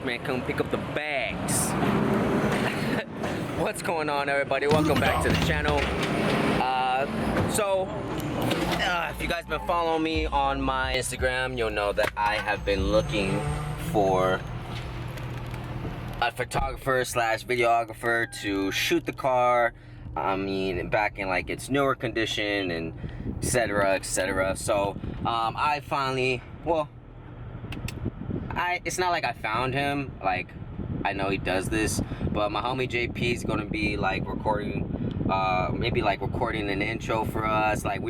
man. Come pick up the bags. What's going on, everybody? Welcome back to the channel. If you guys been following me on my Instagram, you'll know that I have been looking for a photographer slash videographer to shoot the car. I mean, back in like its newer condition and etc, etc. So I finally, well, it's not like I found him, like I know he does this, but my homie JP is gonna be like recording, maybe like recording an intro for us. Like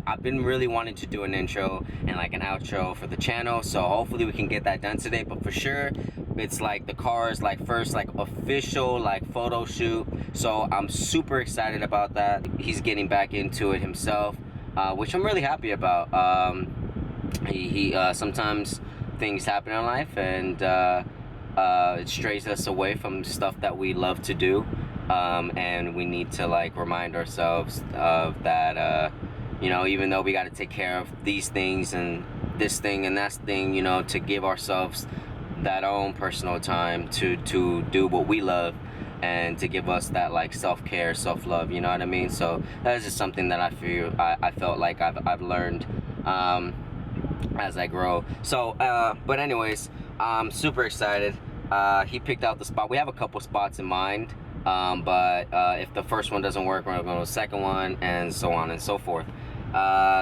I've been really wanting to do an intro and like an outro for the channel, so hopefully we can get that done today. But for sure, it's like the car's like first like official like photo shoot, so I'm super excited about that. He's getting back into it himself, which I'm really happy about. He sometimes things happen in life, and it strays us away from stuff that we love to do, and we need to like remind ourselves of that, you know, even though we got to take care of these things and this thing and that thing, you know, to give ourselves that own personal time to do what we love and to give us that like self-care, self-love, you know what I mean? So that's just something that I felt like I've learned as I grow. So but anyways, I'm super excited. He picked out the spot. We have a couple spots in mind, but if the first one doesn't work, we're gonna go to the second one, and so on and so forth.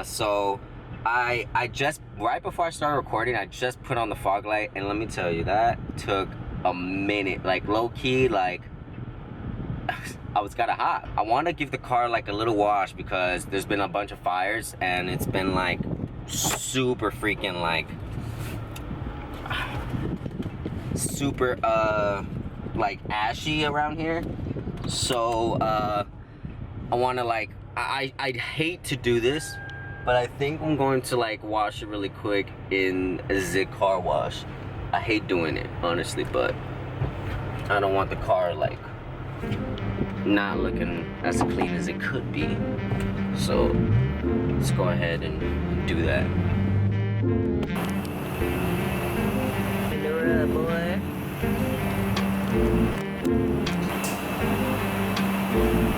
So I just, right before I started recording, I just put on the fog light, and let me tell you, that took a minute. Like low-key, like I was kinda hot. I want to give the car like a little wash because there's been a bunch of fires, and it's been like super freaking like super like ashy around here. So I want to like, I'd hate to do this, but I think I'm going to like wash it really quick in a car wash. I hate doing it honestly, but I don't want the car like not looking as clean as it could be. So let's go ahead and do that. Boy.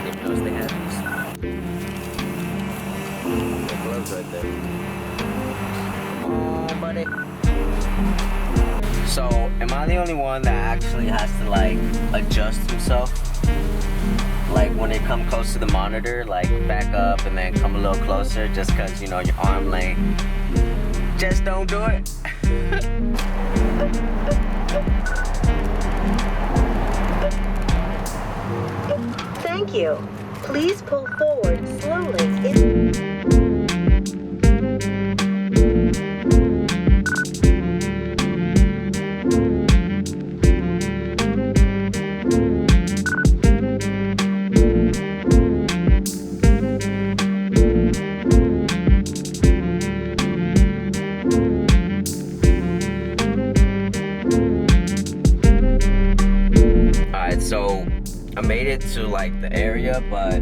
Didn't notice they had these gloves right there. Oh, buddy. So, am I the only one that actually has to like adjust himself? Like when it come close to the monitor, like back up and then come a little closer, just cause you know your arm length. Just don't do it. Thank you. Please pull forward slowly. So I made it to like the area, but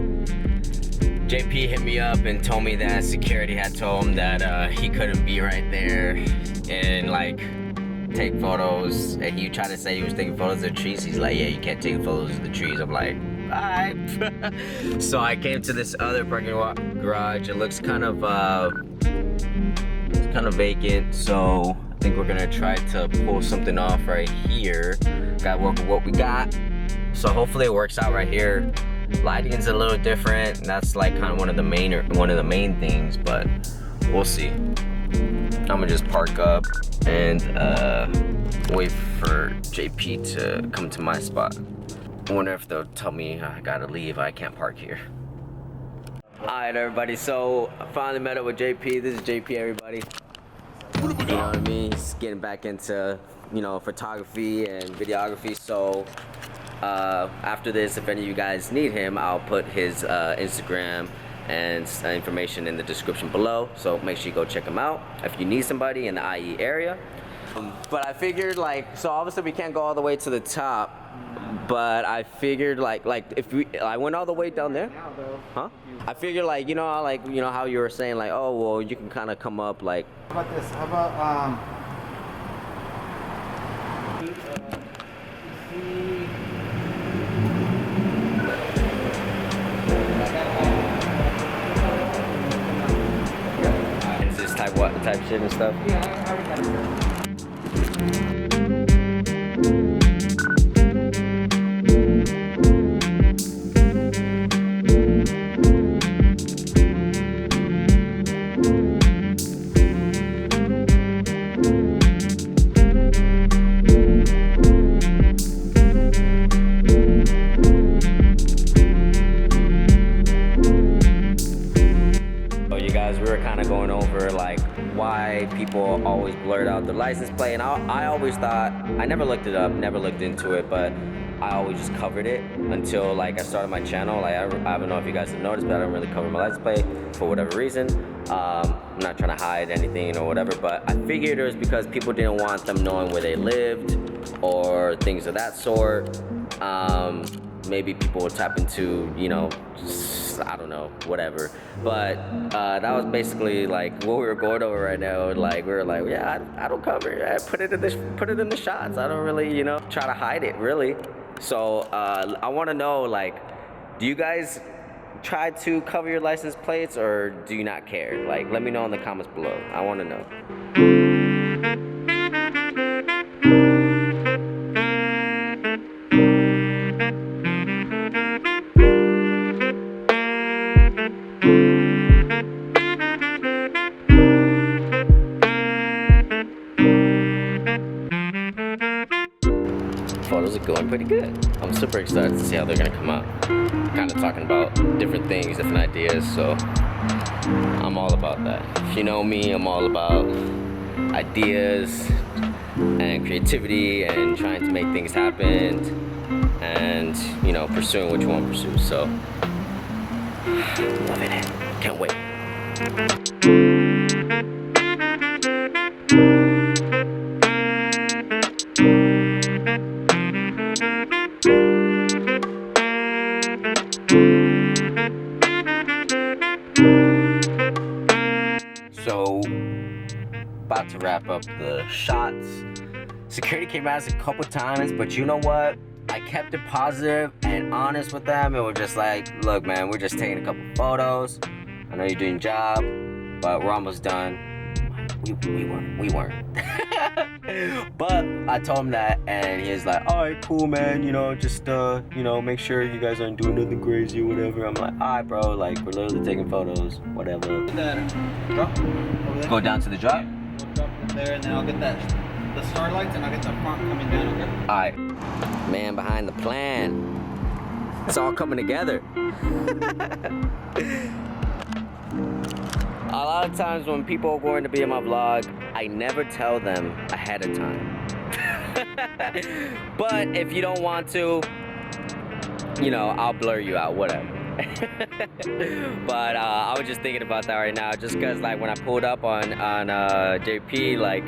JP hit me up and told me that security had told him that he couldn't be right there and like take photos. And he tried to say he was taking photos of the trees. He's like, yeah, you can't take photos of the trees. I'm like, alright. So I came to this other parking garage. It looks kind of vacant, so I think we're gonna try to pull something off right here. Gotta work with what we got. So hopefully it works out right here. Lighting's a little different. That's like kind of one of the main things, but we'll see. I'm gonna just park up and wait for JP to come to my spot. I wonder if they'll tell me I gotta leave. I can't park here. Alright, everybody. So I finally met up with JP. This is JP, everybody. You know what I mean? He's getting back into, you know, photography and videography. So after this, if any of you guys need him, I'll put his Instagram and information in the description below, so make sure you go check him out if you need somebody in the IE area. But I figured, like, so obviously we can't go all the way to the top, but I figured like if I went all the way down there, huh? I figured like, you know how you were saying like, oh well, you can kind of come up like. How about this? How about type shit and stuff? Yeah, I would like to. We were kind of going over like why people always blurt out their license plate, and I always thought, I never looked it up, never looked into it, but I always just covered it until like I started my channel. Like I don't know if you guys have noticed, but I don't really cover my license plate for whatever reason. I'm not trying to hide anything or whatever, but I figured it was because people didn't want them knowing where they lived or things of that sort. Maybe people would tap into, you know, I don't know, whatever. But that was basically like what we were going over right now. Like we were like, yeah, I don't cover it. I put it in the shots. I don't really, you know, try to hide it really. So I want to know, like, do you guys try to cover your license plates or do you not care? Like, let me know in the comments below. I want to know. Photos are going pretty good. I'm super excited to see how they're gonna come out. Kind of talking about different things, different ideas, so I'm all about that. If you know me, I'm all about ideas and creativity and trying to make things happen and, you know, pursuing what you want to pursue. So, loving it. Can't wait. So, about to wrap up the shots. Security came at us a couple times, but you know what? I kept it positive and honest with them. It was just like, look, man, we're just taking a couple photos. I know you're doing your job, but we're almost done. We weren't. But I told him that, and he was like, all right, cool, man. You know, just you know, make sure you guys aren't doing nothing crazy or whatever. I'm like, all right, bro. Like, we're literally taking photos, whatever. That drop over there. Go down to the drop. We'll drop it there, and then I'll get the starlights, and I'll get the front coming down. Okay. All right, man behind the plan. It's all coming together. A lot of times when people are going to be in my vlog, I never tell them ahead of time. But if you don't want to, you know, I'll blur you out, whatever. But I was just thinking about that right now, just because like when I pulled up on JP, like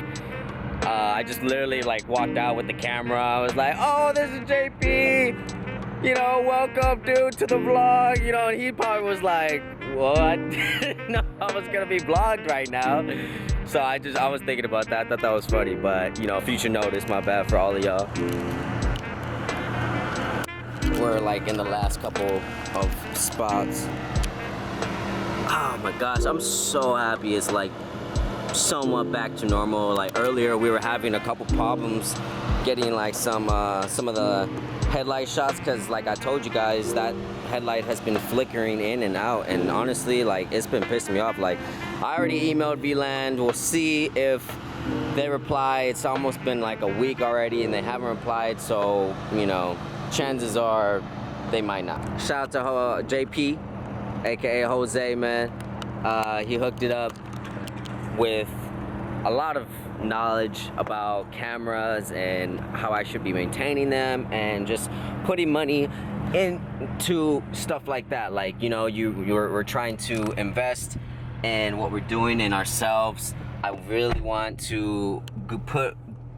I just literally like walked out with the camera. I was like, oh, this is JP. You know, welcome, dude, to the vlog. You know, and he probably was like, what? I didn't know I was gonna be vlogged right now. So I was thinking about that. I thought that was funny, but you know, future notice, my bad for all of y'all. We're like in the last couple of spots. Oh my gosh, I'm so happy it's like somewhat back to normal. Like earlier we were having a couple problems getting like some of the headlight shots, because like I told you guys, that headlight has been flickering in and out, and honestly, like, it's been pissing me off. Like, I already emailed VLAND. We'll see if they reply. It's almost been like a week already and they haven't replied, so you know, chances are they might not. Shout out to JP, aka Jose, man. He hooked it up with a lot of knowledge about cameras and how I should be maintaining them, and just putting money into stuff like that. Like, you know, we're trying to invest in what we're doing in ourselves. I really want to put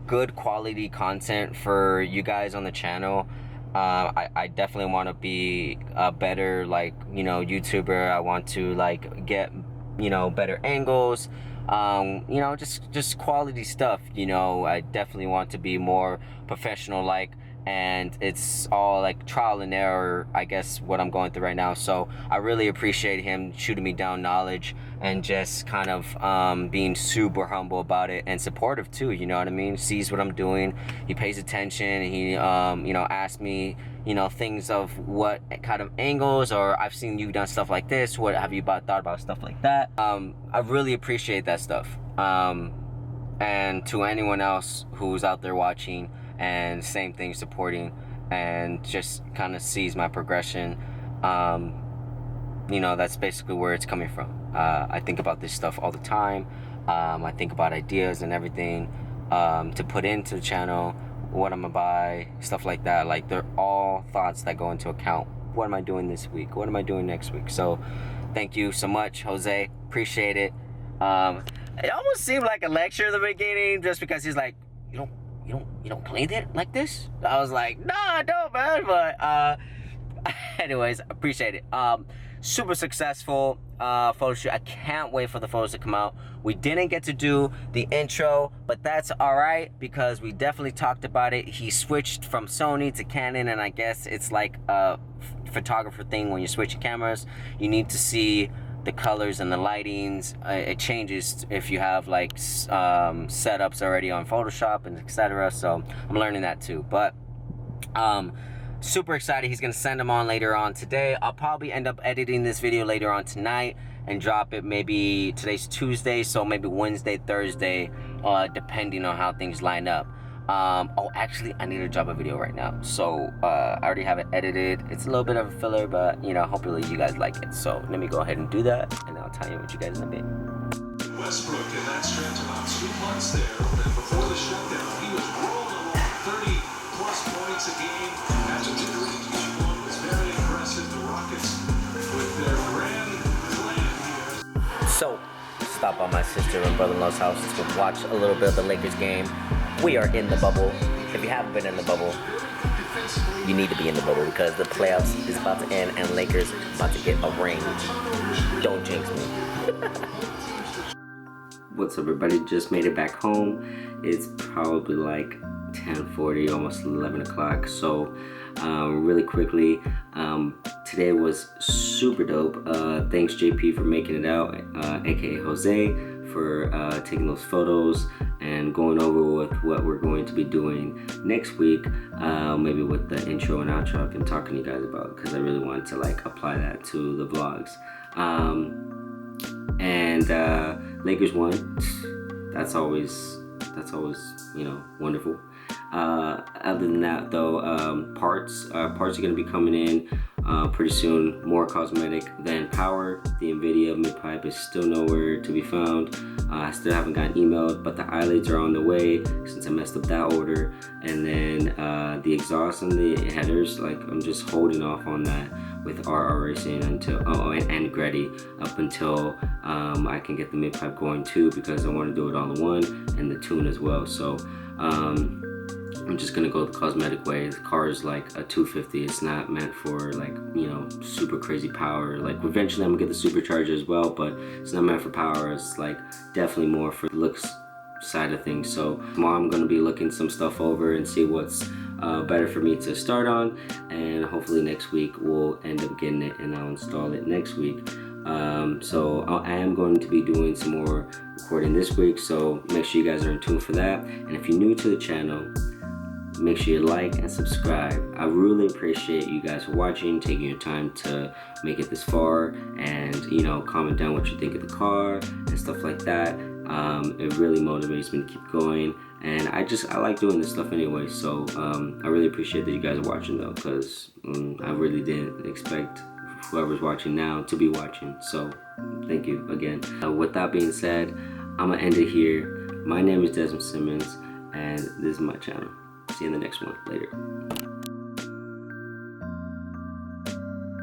good quality content for you guys on the channel. I definitely want to be a better, like, you know, YouTuber. I want to like get, you know, better angles. You know, just quality stuff. You know, I definitely want to be more professional, like and it's all like trial and error, I guess, what I'm going through right now. So I really appreciate him shooting me down knowledge and just kind of being super humble about it and supportive too, you know what I mean? Sees what I'm doing, he pays attention, he you know, asks me, you know, things of what kind of angles, or I've seen you done stuff like this, what have you thought about stuff like that. I really appreciate that stuff. And to anyone else who's out there watching and same thing, supporting and just kind of sees my progression, you know, that's basically where it's coming from. I think about this stuff all the time. I think about ideas and everything to put into the channel, what I'm gonna buy, stuff like that. Like, they're all thoughts that go into account. What am I doing this week? What am I doing next week? So thank you so much, Jose. Appreciate it. It almost seemed like a lecture in the beginning, just because he's like, you don't play it like this? I was like, nah, I don't, man. But anyways, appreciate it. Super successful photo shoot. I can't wait for the photos to come out. We didn't get to do the intro, but that's all right, because we definitely talked about it. He switched from Sony to Canon, and I guess it's like a photographer thing. When you switch your cameras, you need to see the colors and the lightings. It changes if you have like setups already on Photoshop and etc. So I'm learning that too. But super excited. He's gonna send them on later on today. I'll probably end up editing this video later on tonight and drop it, maybe today's Tuesday, so maybe Wednesday, Thursday, depending on how things line up. Oh, actually, I need to drop a video right now, so I already have it edited. It's a little bit of a filler, but you know, hopefully you guys like it. So let me go ahead and do that, and I'll tell you what you guys in a bit. Westbrook in that stretch about 2 months there, and before the shutdown, he was rolling along 30-plus points a game. After Q1 was very impressive. The Rockets with their grand plan here. So, stop by my sister and brother-in-law's house to watch a little bit of the Lakers game. We are in the bubble. If you haven't been in the bubble, you need to be in the bubble, because the playoffs is about to end and Lakers about to get a ring. Don't jinx me. What's up, everybody? Just made it back home. It's probably like 10:40, almost 11 o'clock. So really quickly, today was super dope. Thanks JP for making it out, aka Jose, for taking those photos and going over with what we're going to be doing next week, maybe with the intro and outro I've been talking to you guys about, because I really wanted to like apply that to the vlogs. And Lakers won. That's always, you know, wonderful. Other than that though, parts are going to be coming in pretty soon. More cosmetic than power. The NVIDIA mid-pipe is still nowhere to be found. I still haven't gotten emailed, but the eyelids are on the way since I messed up that order. And then the exhaust and the headers, like, I'm just holding off on that with RR Racing until and Gretty up until I can get the mid-pipe going too, because I want to do it on the one and the tune as well. So I'm just gonna go the cosmetic way. The car is like a 250. It's not meant for, like, you know, super crazy power. Like, eventually I'm gonna get the supercharger as well, but it's not meant for power. It's like definitely more for the looks side of things. So tomorrow I'm gonna be looking some stuff over and see what's better for me to start on, and hopefully next week we'll end up getting it and I'll install it next week. So I am going to be doing some more recording this week, so make sure you guys are in tune for that. And if you're new to the channel, make sure you like and subscribe. I really appreciate you guys watching, taking your time to make it this far, and you know, comment down what you think of the car and stuff like that. It really motivates me to keep going, and I like doing this stuff anyway. So I really appreciate that you guys are watching though, because I really didn't expect whoever's watching now to be watching. So thank you again. With that being said, I'm gonna end it here. My name is Desmond Simmons, and this is my channel. See you in the next one. Later.